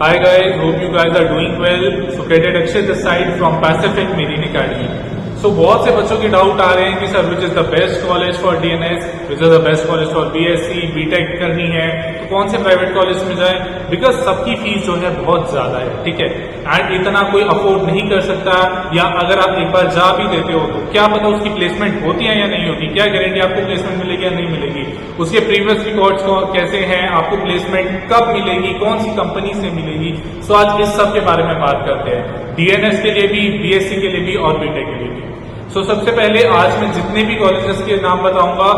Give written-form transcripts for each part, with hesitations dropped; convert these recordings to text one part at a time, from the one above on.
Hi guys, hope you guys are doing well. So Cadet Akshay this side from Pacific Marine Academy. So बहुत से बच्चों के doubt आ रहे हैं कि sir which is the best college for DNS, which is the best college for BSc, BTech करनी है तो कौन से प्राइवेट कॉलेज में जाए, बिकॉज सबकी फीस जो है बहुत ज्यादा है, ठीक है, एंड इतना कोई अफोर्ड नहीं कर सकता, या अगर आप एक बार जा भी देते हो तो क्या पता उसकी प्लेसमेंट होती है या नहीं होती, क्या गारंटी आपको प्लेसमेंट मिलेगी या नहीं मिलेगी, उसके प्रीवियस रिकॉर्ड्स कैसे हैं, आपको प्लेसमेंट कब मिलेगी, कौन सी कंपनी से मिलेगी। सो आज इस सब के बारे में बात करते हैं, डीएनएस के लिए भी, बीएससी के लिए भी और बीटेक के लिए भी। सो सबसे पहले आज मैं जितने भी कॉलेजेस के नाम बताऊंगा,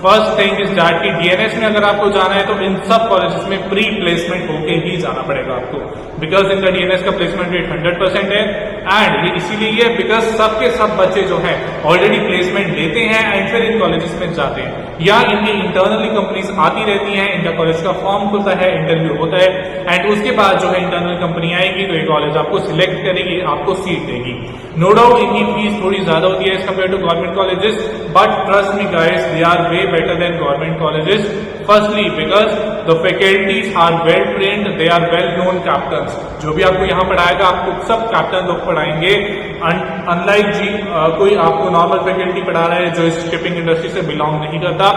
फर्स्ट थिंग इज दैट कि डीएनएस में अगर आपको जाना है तो इन सब कॉलेजेस में प्री प्लेसमेंट होके ही जाना पड़ेगा आपको, बिकॉज इनका डीएनएस का प्लेसमेंट रेट 100% है, एंड ये इसीलिए है बिकॉज सबके सब बच्चे जो हैं ऑलरेडी प्लेसमेंट लेते हैं एंड फिर इन कॉलेजेस में जाते हैं, या इनकी इंटरनली कंपनीज आती रहती हैं, इनका कॉलेज का फॉर्म खुलता है, इंटरव्यू होता है, एंड उसके बाद जो है इंटरनल कंपनी आएगी तो ये कॉलेज आपको सिलेक्ट करेगी, आपको सीट देगी। नो डाउट इनकी फीस थोड़ी ज्यादा होती है as compare to government colleges, but trust me guys, they are way better than government colleges. Firstly, because the faculties are well trained, they are well known captains. जो भी आपको यहाँ पढ़ाएगा आपको सब कैप्टन लोग पढ़ाएंगे, अनलाइक जी कोई आपको नॉर्मल फैकल्टी पढ़ा रहा है जो इस शिपिंग इंडस्ट्री से बिलोंग नहीं करता।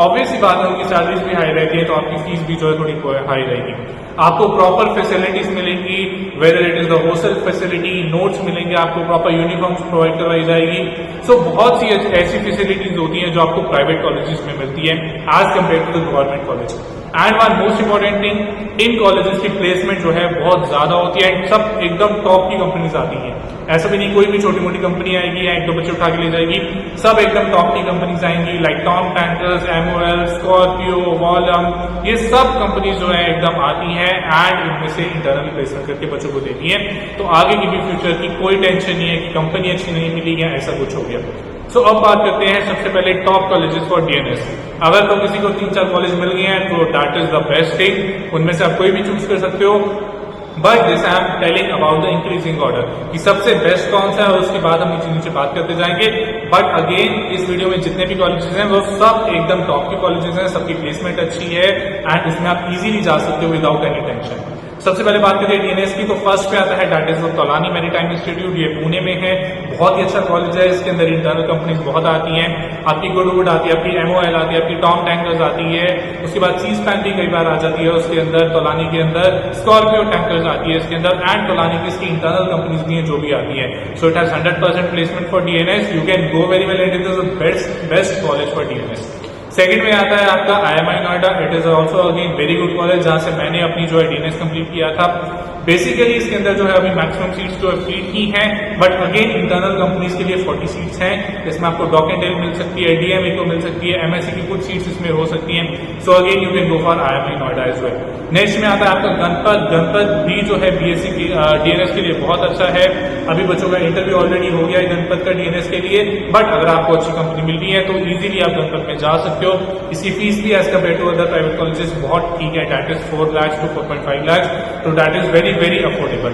ऑब्वियस ही बात है उनकी सैलरीज भी हाई रहती है तो आपकी फीस भी जो है थोड़ी हाई रहेगी। आपको प्रॉपर फैसिलिटीज मिलेंगी, whether it is the hostel facility, notes मिलेंगे, आपको प्रॉपर यूनिफॉर्म्स प्रोवाइड करवाई जाएगी। सो बहुत सी ऐसी फैसिलिटीज होती हैं जो आपको प्राइवेट कॉलेजेस में मिलती है as compare to the government college. And one most important thing, in colleges की प्लेसमेंट जो है बहुत ज्यादा होती है, सब एकदम टॉप की कंपनीज आती हैं, ऐसा भी नहीं कोई भी छोटी मोटी कंपनी आएगी या एक दो बच्चे उठा के ले जाएगी, सब एकदम टॉप की कंपनीज आएंगी, like Tom tankers, MOL, Scorpio, volume, ये सब कंपनीज जो है एकदम आती हैं एंड इनमें से इंटरनल प्लेसमेंट करके बच्चों को देती है, तो आगे की भी फ्यूचर की कोई टेंशन नहीं है कि कंपनी अच्छी नहीं मिली या ऐसा कुछ हो गया। सो अब बात करते हैं सबसे पहले टॉप कॉलेजेस फॉर डीएनएस। अगर तो किसी को 3-4 कॉलेज मिल गए हैं तो that is the best thing, उनमें से आप कोई भी चूज कर सकते हो, but this I am telling about the increasing order कि सबसे बेस्ट कौन सा है और उसके बाद हम नीचे नीचे बात करते जाएंगे। बट अगेन इस वीडियो में जितने भी कॉलेजेस हैं वो सब एकदम टॉप के कॉलेजेस हैं, सबकी प्लेसमेंट अच्छी है एंड इसमें आप इजीली जा सकते हो विदाउट एनी टेंशन। सबसे पहले बात करें डीएनएस की तो फर्स्ट पे आता है that is Taulani maritime institute, ये पुणे में है, बहुत ही अच्छा कॉलेज है, इसके अंदर इंटरनल कंपनीज बहुत आती हैं, आपकी गुडवुड आती है, आपकी एमओएल आती है, आपकी टॉम टैंकर्स आती है, उसके बाद सी स्पैन भी कई बार आ जाती है उसके अंदर, तौलानी के अंदर स्कॉर्पियो टैंकर्स आती है इसके अंदर, एंड तौलानी की इसकी इंटरनल कंपनीज भी हैं जो भी आती है। So it has 100% placement for DNS, you can go very well and it is the best college for DNS. Second में आता है आपका IMEI Noida, it is also again very good college जहां से मैंने अपनी जो है डीएनएस कंप्लीट किया था। बेसिकली इसके अंदर जो है अभी मैक्सिमम सीट्स जो है फ्री ही हैं, बट अगेन इंटरनल कंपनीज के लिए 40 सीट्स हैं, इसमें आपको डॉकेंटेल मिल सकती है, डीएमए को मिल सकती है, एमएससी की कुछ सीट्स इसमें हो सकती हैं। So again you can go for IMI Noida as well. Next में आता है आपका गणपत भी जो है बीएससी की डीएनएस के लिए बहुत अच्छा है, अभी बच्चों का इंटरव्यू ऑलरेडी हो गया है गणपत का डीएनएस के लिए, बट अगर आपको अच्छी कंपनी मिल रही है तो इजीली आप गणपत में जा सकते हो। इसकी फीस भी as compare to other private colleges बहुत ठीक है, that is 4 lakh to 4.5 lakh, तो that is very very affordable.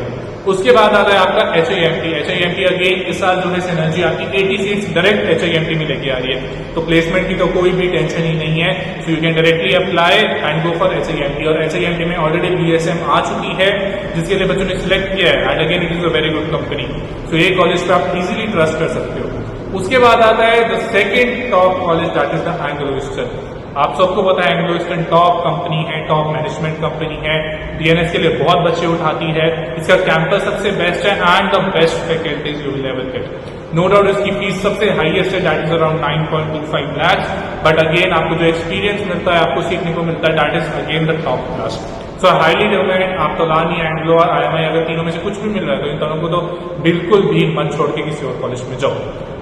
उसके बाद आता है आपका एचआईएमटी अगेन इस साल जो है सिनर्जी आपकी 80 सीट्स डायरेक्ट एचआईएमटी में लेके आ रही है, तो प्लेसमेंट की तो कोई भी टेंशन ही नहीं है, so you can directly apply and go for HIMT. और एचआईएमटी में ऑलरेडी बीएसएम आ चुकी है जिसके लिए बच्चों ने सिलेक्ट किया है, and again it is a very good company, so ये कॉलेज पे आप इजीली ट्रस्ट कर सकते हो। उसके बाद आता है the second top college that is the Anglo eastern. आप सबको पता है एंग्लो ईस्टर्न टॉप कंपनी है, टॉप मैनेजमेंट कंपनी है, डीएनएस के लिए बहुत बच्चे उठाती है, इसका कैंपस सबसे बेस्ट है and the best faculties you will ever get. No doubt इसकी फीस सबसे हाईएस्ट है, that is around 9.25 lakh, but again आपको जो एक्सपीरियंस मिलता है, आपको सीखने को मिलता है, that is again the top class. So highly recommend आप तौलानी, एंग्लो और आईएमआई अगर तीनों में से कुछ भी मिल रहा है तो इन दोनों को तो बिल्कुल भी मन छोड़ के किसी और कॉलेज में जाओ।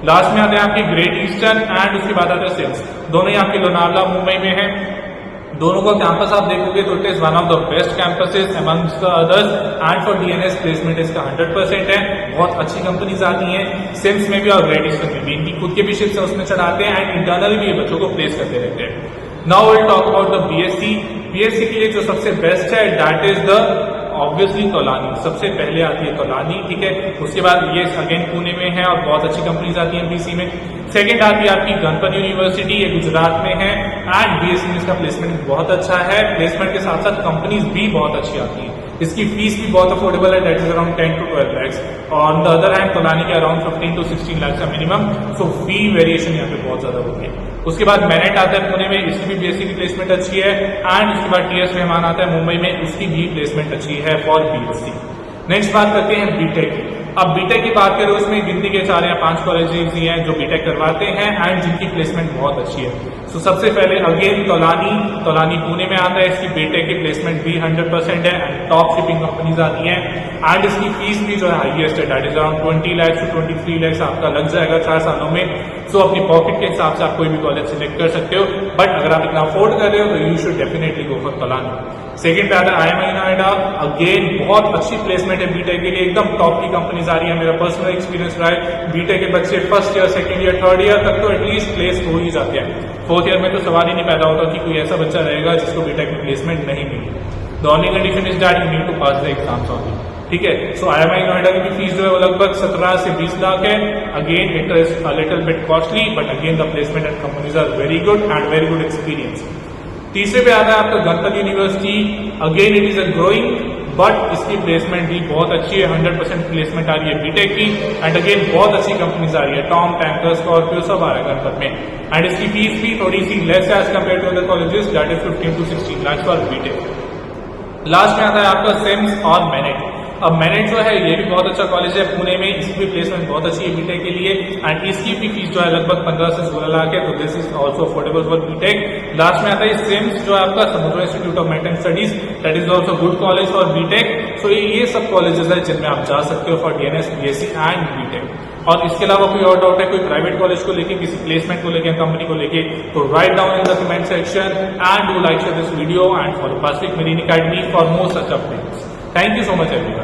लास्ट में आते हैं आपकी ग्रेट ईस्टर्न एंड उसके बाद आता है सिम्स, दोनों ही आपके लोनावला मुंबई में है। दोनों का कैंपस आप देखोगे तो it is one of the best campuses amongst the others, and for DNS placement इसका 100% है, बहुत अच्छी कंपनीज आती हैं सिम्स में भी और ग्रेट ईस्टर्न में भी, इनकी खुद के भी शिप्स उसमें चढ़ाते हैं एंड इंटरनली भी ये बच्चों को प्लेस करते रहते हैं। Now will talk about the BSc. BSc के लिए जो सबसे बेस्ट है that is the obviously Taulani, सबसे पहले आती है तौलानी, ठीक है, उसके बाद ये अगेन पुणे में है और बहुत अच्छी कंपनीज आती हैं बीसी में। सेकंड आती है आपकी गणपत यूनिवर्सिटी, ये गुजरात में है एंड बीएससी में इसका प्लेसमेंट बहुत अच्छा है, प्लेसमेंट के साथ साथ कंपनीज भी बहुत अच्छी आती हैं। इसकी फीस भी बहुत अफोर्डेबल है, that is around 10 to 12 lakhs। On the other hand Tolani के अराउंड 15 to 16 lakhs का मिनिमम। सो फी वेरिएशन यहाँ पे बहुत ज्यादा होती है। उसके बाद मैनेट आता है पुणे में, इसकी भी बीएससी की प्लेसमेंट अच्छी है। एंड उसके बाद टीएस रहमान आता है मुंबई में, उसकी भी प्लेसमेंट अच्छी है फॉर बीएससी। नेक्स्ट बात करते हैं बीटेक की। अब बीटेक की बात करें, उसमें गिनती के 4 या 5 कॉलेजेस ही हैं जो बीटेक करवाते हैं एंड जिनकी प्लेसमेंट बहुत अच्छी है। सो सबसे पहले अगेन तोलानी पुणे में आता है, इसकी बीटेक की प्लेसमेंट भी 100% है एंड टॉप शिपिंग कंपनीज आती हैं। एंड इसकी फीस भी जो है हाईएस्ट है, that is around 20 lakhs to 23 lakhs आपका लग जाएगा 4 सालों में। सो अपनी पॉकेट के हिसाब से आप कोई भी कॉलेज सिलेक्ट कर सकते हो, बट अगर आप इतना अफोर्ड कर रहे हो तो you should definitely go for Tolani. Second पे आता है IMI नोएडा। अगेन बहुत अच्छी प्लेसमेंट है बीटेक के लिए, एकदम टॉप की कंपनीज आ रही है। मेरा पर्सनल एक्सपीरियंस रहा है, बीटेक के बच्चे first year, second year, third year तक तो एटलीस्ट प्लेस हो ही जाते हैं। फोर्थ ईयर में तो सवाल ही नहीं पैदा होता कि कोई ऐसा बच्चा रहेगा जिसको बीटेक में प्लेसमेंट नहीं मिली। The only condition is that you need to pass the exams only, ठीक है। सो IMI नोएडा की भी फीस जो है वो लगभग 17 से 20 लाख है। Again it is a little bit costly, but again the placement and companies are very good and very good experience. तीसरे पे आता है आपका Ganpat university. Again it is a growing, but इसकी प्लेसमेंट भी बहुत अच्छी है, 100% प्लेसमेंट आ रही है बीटेक की। एंड अगेन बहुत अच्छी कंपनीज आ रही है, टॉम, टैंकर, स्कॉर्पियो सब आ रहा है गणपत में। एंड इसकी फीस भी थोड़ी सी लेस है as compare to other colleges, that is 15 to 16 lakhs for BTech. Last में आता है आपका सिम्स और मैनेट। अब मैनेट जो है ये भी बहुत अच्छा कॉलेज है पुणे में, इसकी भी प्लेसमेंट बहुत अच्छी है बीटेक के लिए। एंड इसकी भी फीस जो है लगभग 15 से 16 लाख है, तो this is also affordable for BTech. Last में आता है सिम्स जो है आपका Samudra institute of mental studies, that is also good college for BTech. So ये सब कॉलेजेस है जिनमें आप जा सकते हो for DNS, BSc and BTech. और इसके अलावा कोई और डाउट है कोई प्राइवेट कॉलेज को लेके, किसी प्लेसमेंट को लेके, कंपनी को लेके, तो right down in the comment section and do like share this video and follow Pacific Marine Academy for more such updates. Thank you so much everyone.